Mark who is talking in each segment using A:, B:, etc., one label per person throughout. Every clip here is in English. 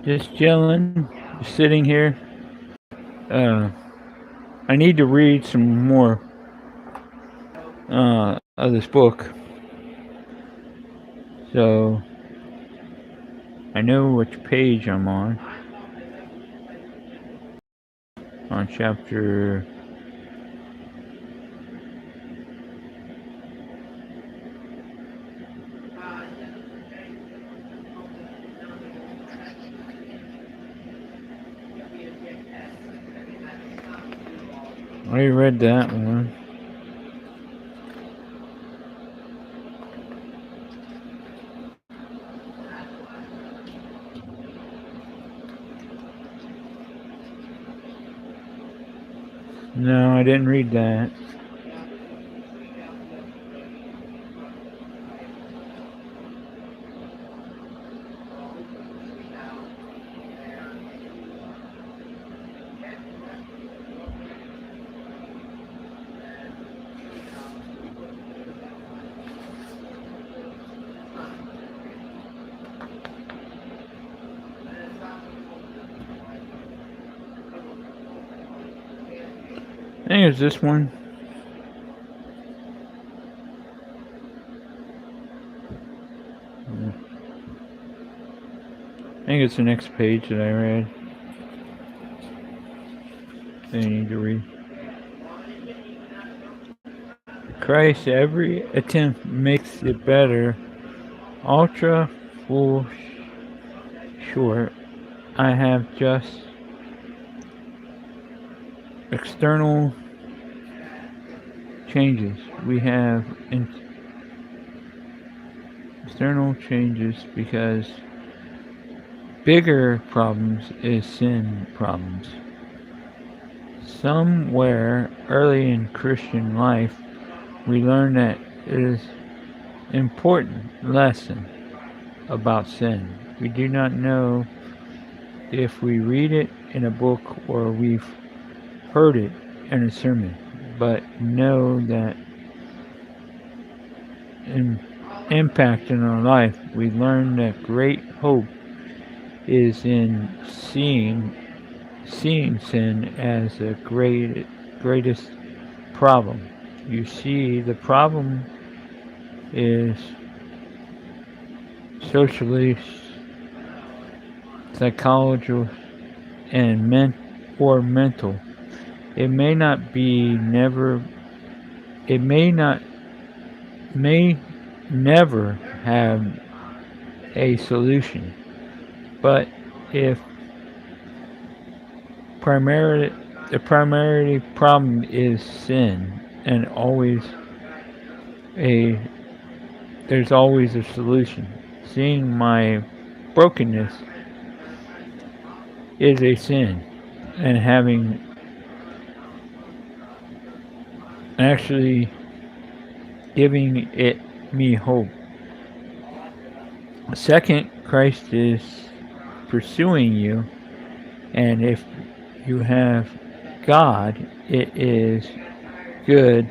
A: Just chilling, just sitting here. Uh, I need to read some more of this book, so I know which page I'm on chapter. I already read that one. No, I didn't read that. I think it's this one. I think it's the next page that I read. I need to read. Christ, every attempt makes it better. Ultra full short. I have just external changes. We have external changes because bigger problems is sin problems. Somewhere early in Christian life, we learn that it is important lesson about sin. We do not know if we read it in a book or we've heard it in a sermon, but know that in impact in our life, we learn that great hope is in seeing sin as the greatest problem. You see, the problem is socially, psychological, and mental. It may not be never. It may never have a solution. But if the primary problem is sin, and a there's always a solution. Seeing my brokenness is a sin, and having actually giving it me hope. Second, Christ is pursuing you, and if you have God, it is good,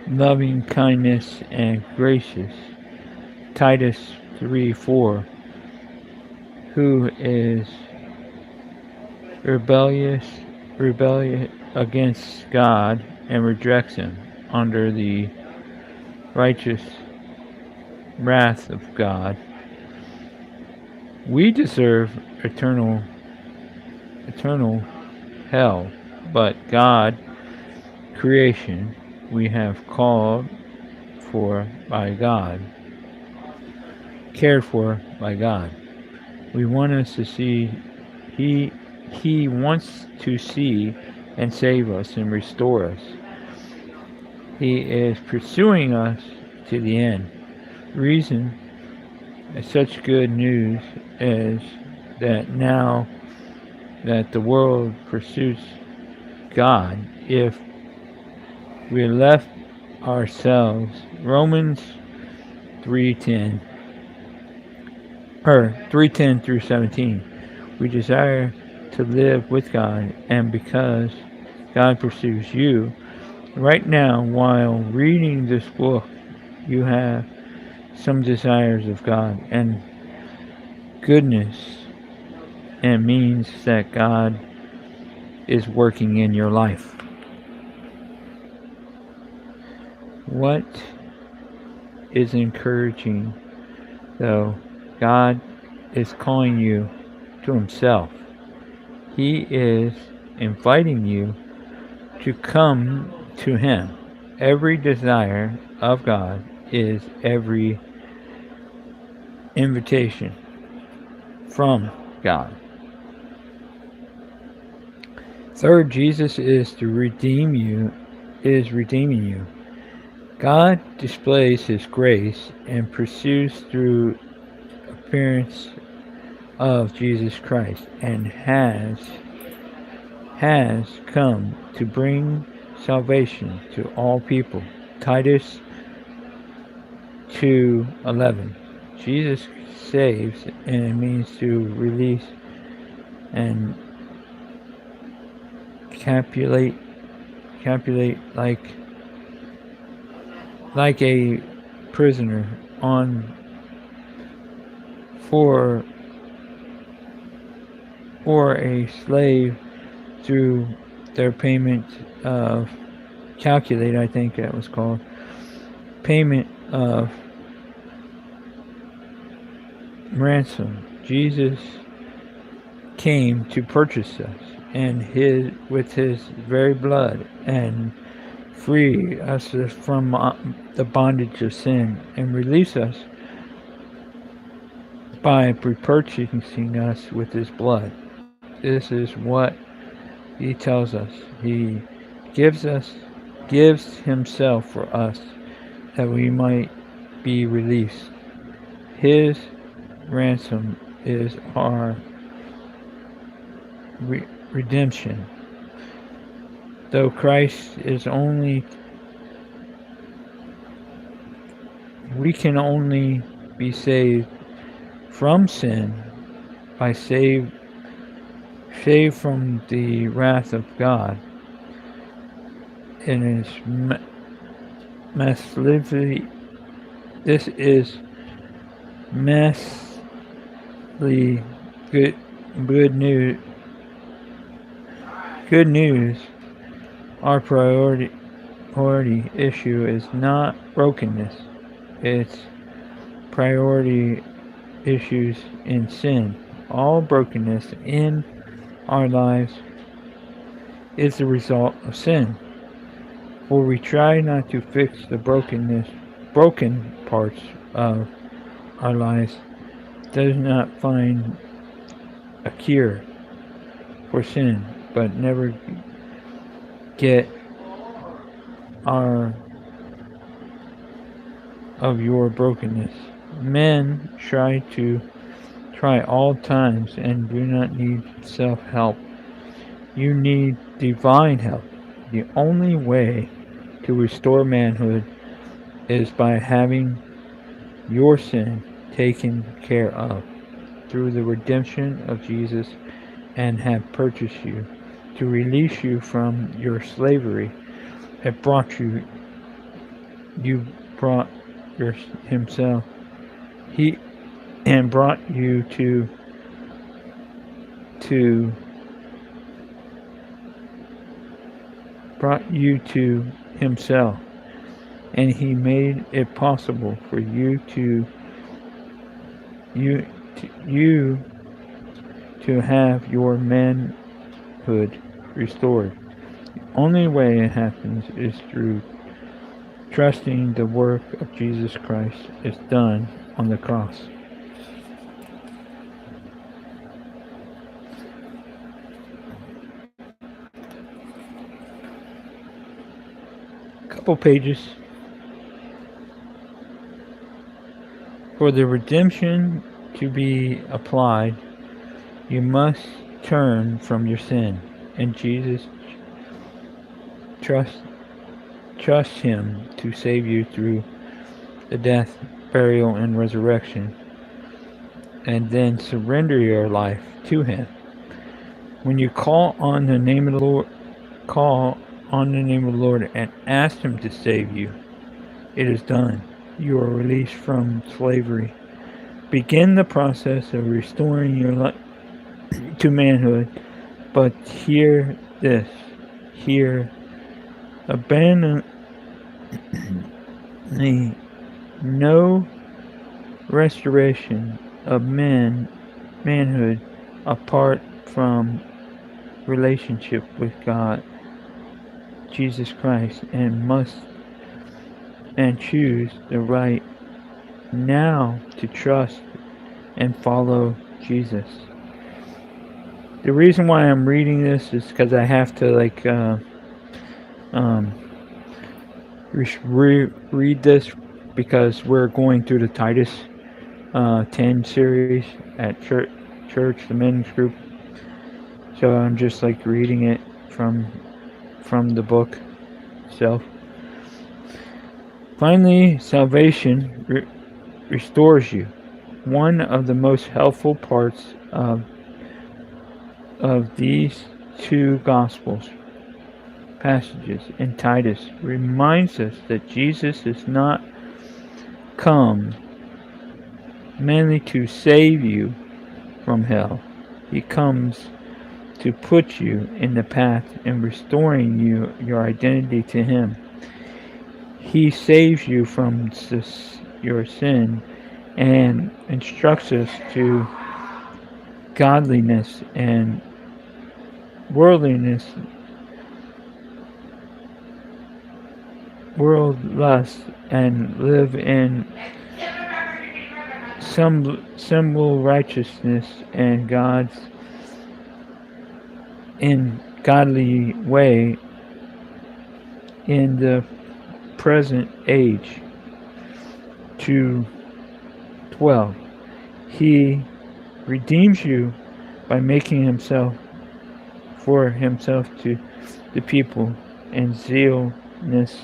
A: loving kindness, and gracious. Titus 3:4. Who is rebellious against God and rejects Him under the righteous wrath of God. We deserve eternal hell, but God, creation, we have called for by God, cared for by God. We want us to see He wants to see and save us and restore us. He is pursuing us to the end. The reason it's such good news is that now that the world pursues God, if we left ourselves, Romans 3:10 or 3:10 through 17, we desire to live with God, and because God pursues you, right now while reading this book, you have some desires of God and goodness and means that God is working in your life. What is encouraging, though? God is calling you to Himself. He is inviting you to come to Him. Every desire of God is every invitation from God. Third, Jesus is redeeming you. God displays His grace and pursues through appearance of Jesus Christ and has come to bring salvation to all people. Titus 2:11. Jesus saves, and it means to release and capulate like a prisoner on for a slave through their payment of calculate, I think that was called, payment of ransom. Jesus came to purchase us and with His very blood and free us from the bondage of sin and release us by repurchasing us with His blood. This is what He tells us. He gives Himself for us that we might be released. His ransom is our redemption. Though Christ is we can only be saved from sin by saved from the wrath of God. And it's massively, this is massively good news. Good news. Our priority issue is not brokenness. It's priority issues in sin. All brokenness in our lives is the result of sin. For we try not to fix the broken parts of our lives, does not find a cure for sin, but never get of your brokenness. Men try all times and do not need self-help. You need divine help. The only way to restore manhood is by having your sin taken care of through the redemption of Jesus and have purchased you to release you from your slavery. It brought you brought Himself. He and brought you to Himself, and He made it possible for you to have your manhood restored. The only way it happens is through trusting the work of Jesus Christ is done on the cross. Couple pages. For the redemption to be applied, you must turn from your sin and Jesus. Trust Him to save you through the death, burial, and resurrection, and then surrender your life to Him. When you call on the name of the Lord and ask Him to save you, it is done. You are released from slavery. Begin the process of restoring your life. to manhood. But hear this, hear abandon the no restoration of manhood apart from relationship with God, Jesus Christ, and choose the right now to trust and follow Jesus. The reason why I'm reading this is because I have to um, read this because we're going through the Titus 10 series at church, the men's group. So I'm just like reading it from the book itself. Finally, salvation restores you. One of the most helpful parts of these two Gospels passages in Titus reminds us that Jesus is not come mainly to save you from hell. He comes to put you in the path and restoring you your identity to Him. He saves you from your sin and instructs us to godliness and worldliness, world lust, and live in some symbol righteousness and God's in godly way in the present age. To 12. He redeems you by making himself for himself to the people and zealness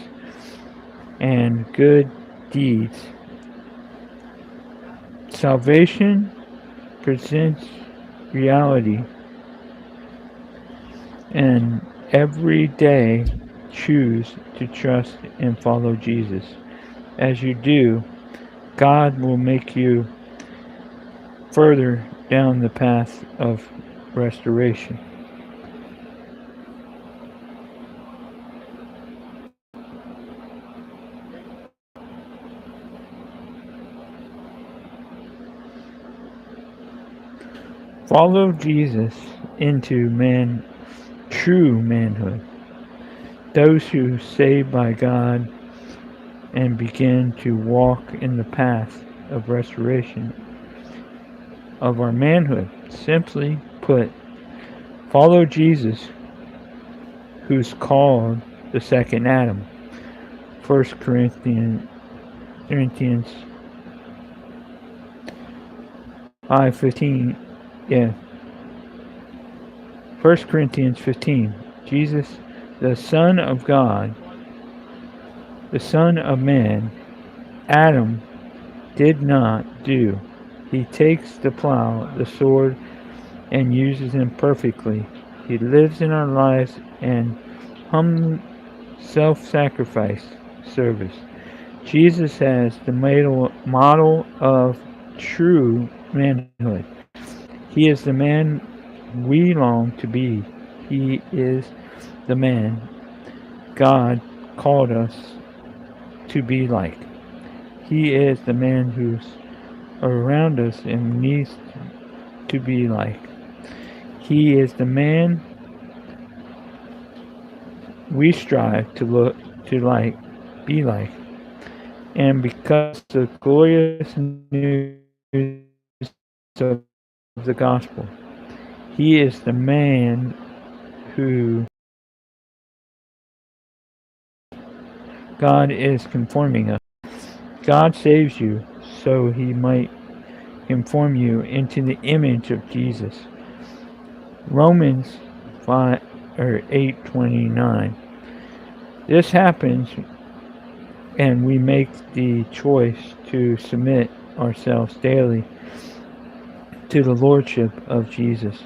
A: and good deeds. Salvation presents reality, and every day choose to trust and follow Jesus. As you do, God will make you further down the path of restoration. Follow Jesus into true manhood. Those who saved by God and begin to walk in the path of restoration of our manhood. Simply put, follow Jesus, who's called the second Adam. 1 Corinthians 5:15. Yeah. 1 Corinthians 15. Jesus, the Son of God, the Son of Man, Adam did not do. He takes the plow, the sword, and uses them perfectly. He lives in our lives and humble self-sacrifice service. Jesus has the model of true manhood. He is the man we long to be. He is the man God called us to be like. He is the man who's around us and needs to be like. He is the man we strive to look to like, be like. And because the glorious news of the gospel, he is the man who God is conforming us. God saves you so he might conform you into the image of Jesus. Romans 8:29. This happens and we make the choice to submit ourselves daily to the lordship of Jesus,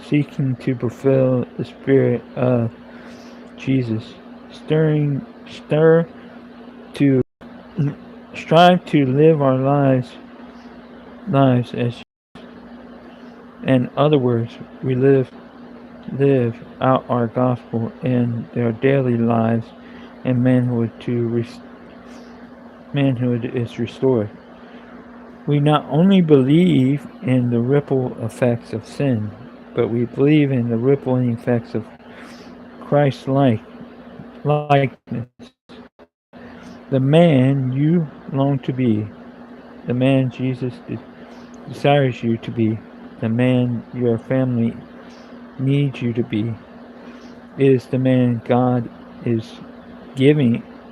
A: seeking to fulfill the spirit of Jesus, to strive to live our lives as In other words, we live out our gospel in their daily lives, and manhood is restored. We not only believe in the ripple effects of sin, but we believe in the rippling effects of Christ likeness. The man you long to be, the man Jesus desires you to be, the man your family needs you to be, is the man God is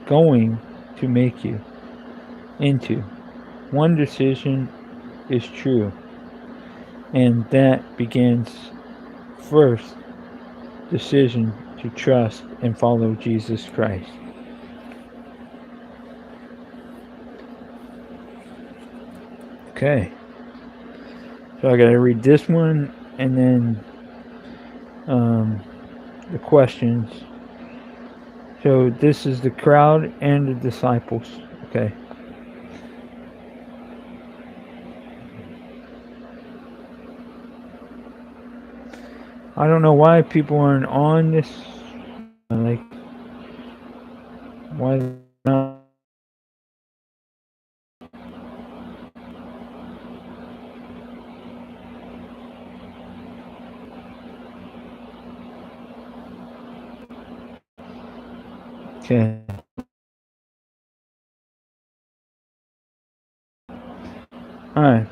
A: going to make you into. One decision is true, and that begins first decision to trust and follow Jesus Christ. Okay, so I got to read this one and then the questions. So this is the crowd and the disciples. Okay. I don't know why people aren't on this. Like, why not? Okay. Alright.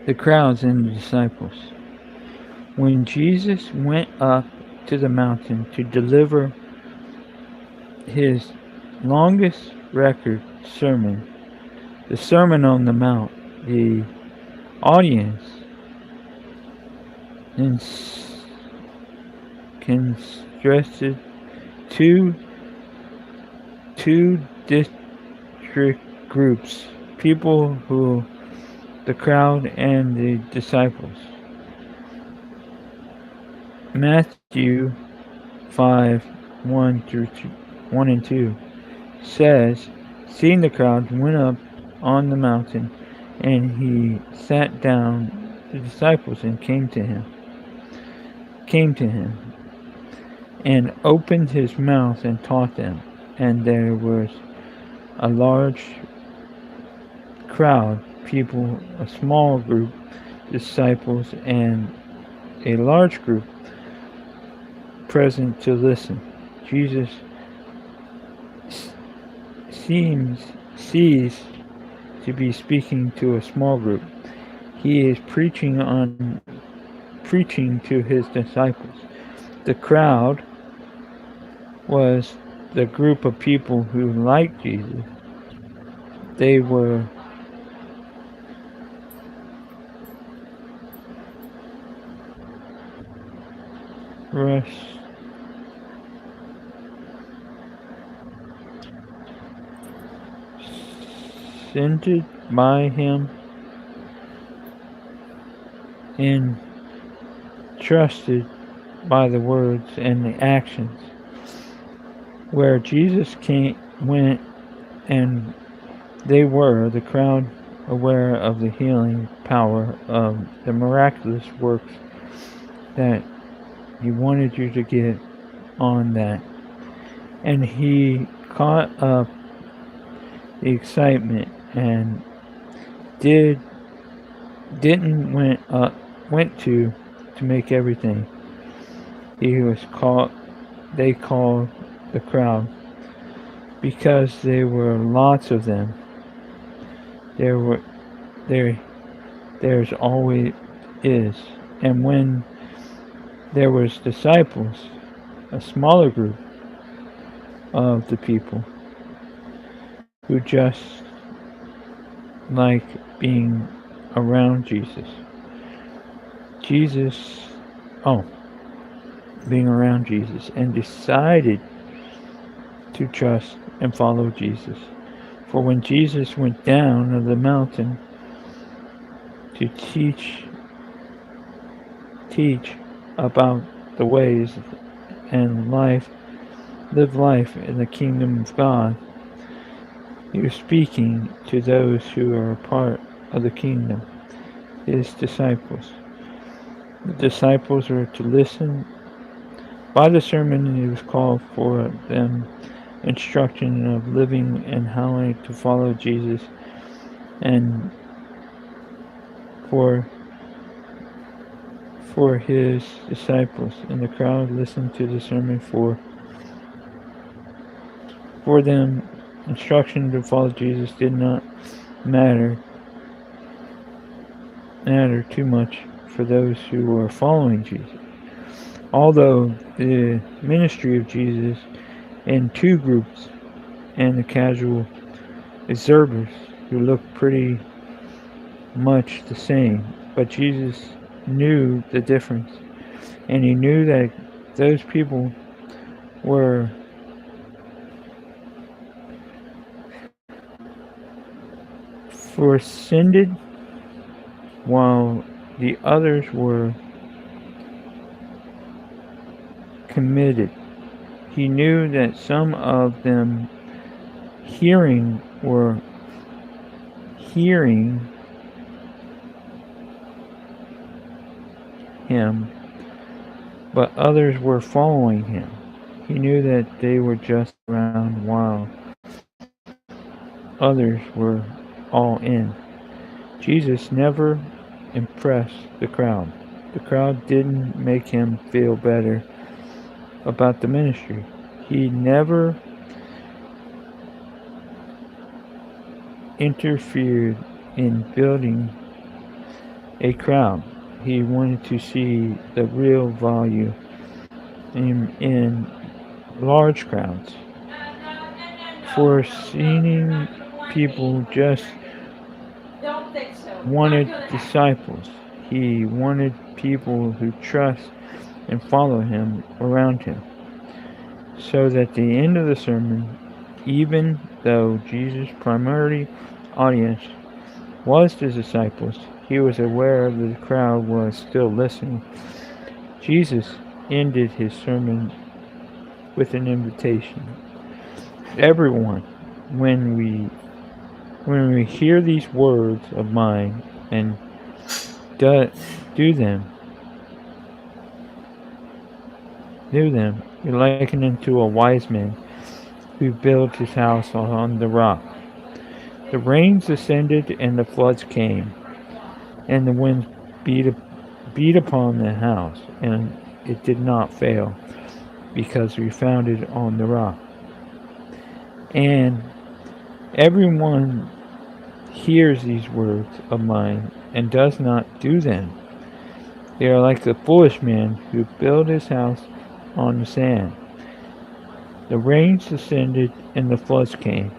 A: The crowds and the disciples. When Jesus went up to the mountain to deliver his longest record sermon, the Sermon on the Mount, the audience constructed two distinct groups, people who the crowd and the disciples. Matthew 5 1 and 2 says, seeing the crowd, went up on the mountain, and he sat down. The disciples and came to him, and opened his mouth and taught them. And there was a large crowd, people, a small group, disciples, and a large group present to listen. Jesus sees to be speaking to a small group. He is preaching to his disciples. The crowd was the group of people who liked Jesus. They were scented by him and trusted by the words and the actions. Where Jesus went, and they were, the crowd, aware of the healing power of the miraculous works that he wanted you to get on that. And he caught up the excitement and went to make everything. They called the crowd because there were lots of them. There's always is. And when there was disciples, a smaller group of the people who just like being around being around Jesus, and decided to trust and follow Jesus. For when Jesus went down of the mountain to teach about the ways and live life in the kingdom of God, he was speaking to those who are a part of the kingdom. his disciples. The disciples were to listen. By the sermon, it was called for them instruction of living and how to follow Jesus, and for his disciples. And the crowd listened to the sermon for them. Instruction to follow Jesus did not matter too much for those who were following Jesus. Although the ministry of Jesus in two groups, and the casual observers who looked pretty much the same, but Jesus knew the difference, and he knew that those people were forsaken, while the others were committed. He knew that some of them were hearing him, but others were following him. He knew that they were just around while others were all in. Jesus never impressed the crowd. The crowd didn't make him feel better about the ministry. He never interfered in building a crowd. He wanted to see the real value in large crowds. For seeing people just wanted disciples. He wanted people who trust and follow him around him. So that at the end of the sermon, even though Jesus' primary audience was the disciples, he was aware that the crowd was still listening. Jesus ended his sermon with an invitation. Everyone, when we hear these words of mine and do them, you liken them to a wise man who built his house on the rock. The rains descended and the floods came, and the winds beat upon the house, and it did not fail, because we found it on the rock. And everyone hears these words of mine and does not do them. They are like the foolish man who built his house on the sand. The rains descended and the floods came,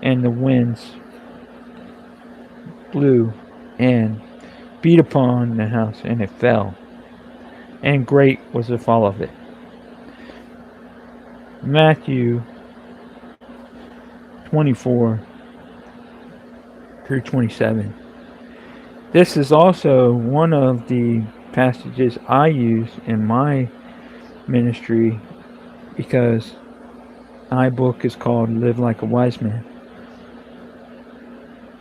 A: and the winds blew and beat upon the house, and it fell, and great was the fall of it. Matthew 24 through 27. This is also one of the passages I use in my ministry, because my book is called Live Like a Wise Man.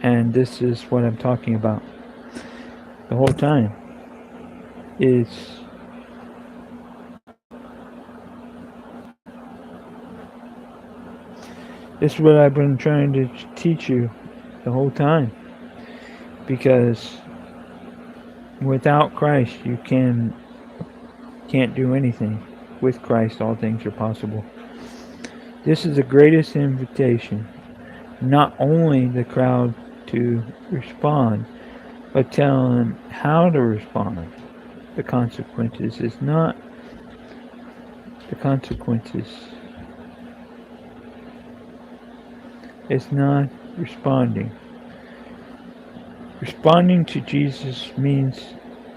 A: And this is what I'm talking about the whole time. This is what I've been trying to teach you the whole time. Because without Christ, you can't do anything. With Christ, all things are possible. This is the greatest invitation. Not only the crowd to respond, but tell them how to respond. The consequences is not the consequences. It's not responding. Responding to Jesus means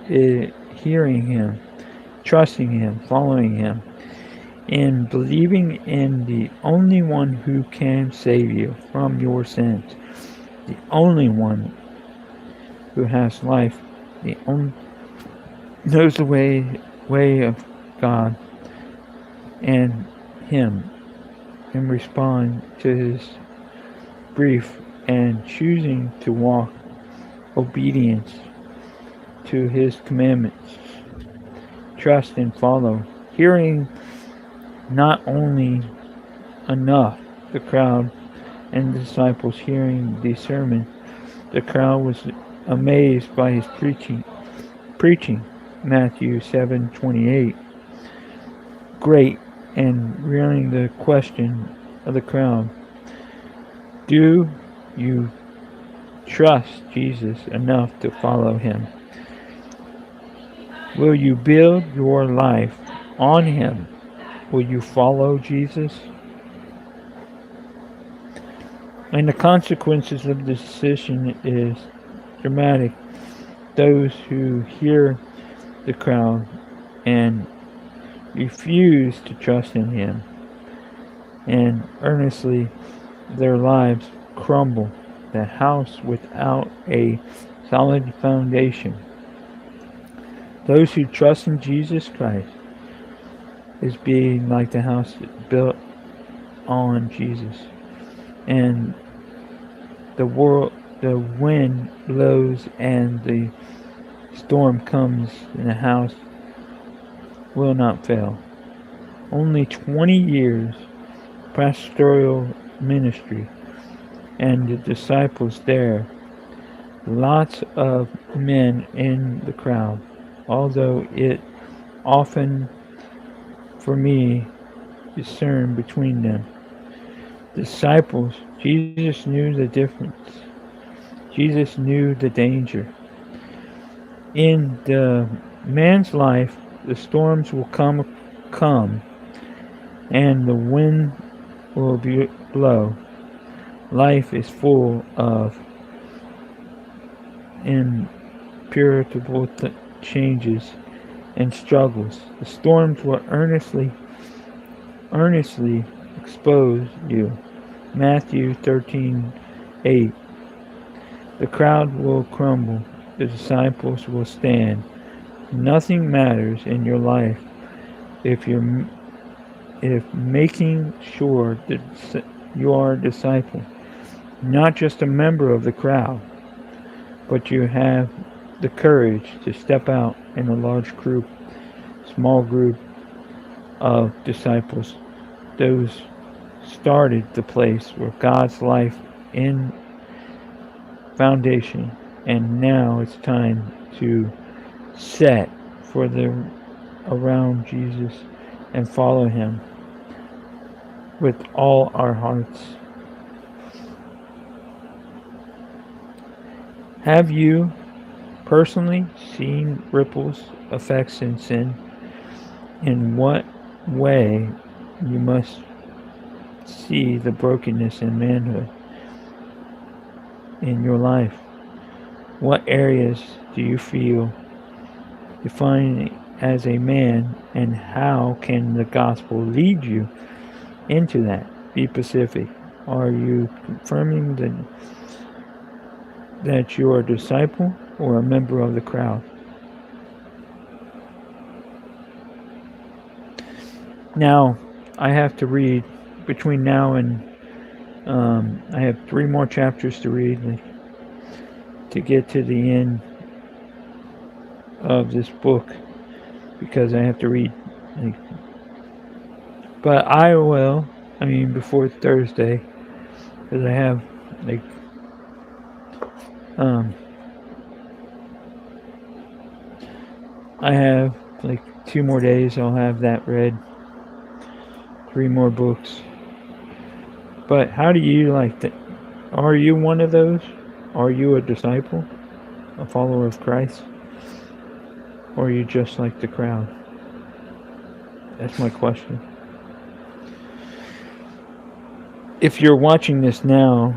A: hearing him, trusting him, following him, and believing in the only one who can save you from your sins, the only one who has life, the only knows the way of God and him, and respond to his brief and choosing to walk obedience to his commandments, trust and follow. Hearing not only enough, the crowd and the disciples hearing the sermon, the crowd was amazed by his preaching. Matthew 7:28. Great, and really the question of the crowd: do you trust Jesus enough to follow him? Will you build your life on him? Will you follow Jesus? And the consequences of the decision is dramatic. Those who hear the crowd and refuse to trust in him, and earnestly their lives crumble. The house without a solid foundation. Those who trust in Jesus Christ is being like the house built on Jesus. And the wind blows and the storm comes, and the house will not fail. Only 20 years pastoral ministry and the disciples there. Lots of men in the crowd, although it often, for me, discern between them. Disciples, Jesus knew the difference. Jesus knew the danger. In the man's life, the storms will come, and the wind will blow. Life is full of imperturbable changes and struggles. The storms will earnestly expose you. Matthew 13:8. The crowd will crumble. The disciples will stand. Nothing matters in your life if making sure that you are a disciple, not just a member of the crowd, but you have the courage to step out in a large group, small group of disciples. Those started the place where God's life in foundation, and now it's time to set for the around Jesus and follow him with all our hearts. Have you personally seen ripples, effects in sin? In what way you must see the brokenness in manhood in your life? What areas do you feel defined as a man, and how can the gospel lead you into that? Be specific. Are you confirming that you are a disciple or a member of the crowd? Now, I have to read between now and I have 3 more chapters to read to get to the end of this book, because I have to read. But I will, before Thursday, because I have I have 2 more days. I'll have that read. 3 more books. But how do you like that? Are you one of those? Are you a disciple? A follower of Christ? Or are you just like the crowd? That's my question. If you're watching this now,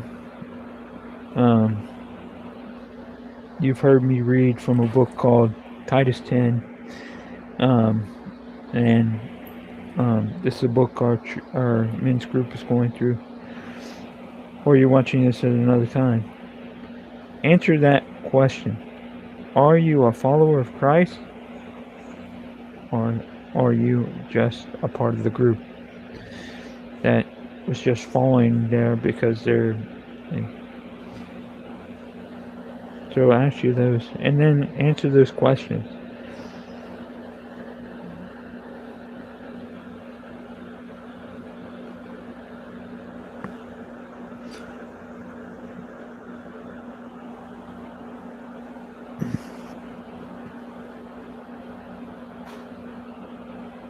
A: you've heard me read from a book called Titus 10. And this is a book our men's group is going through. Or you're watching this at another time. Answer that question. Are you a follower of Christ? Or are you just a part of the group that was just following there because they're So I'll ask you those and then answer those questions.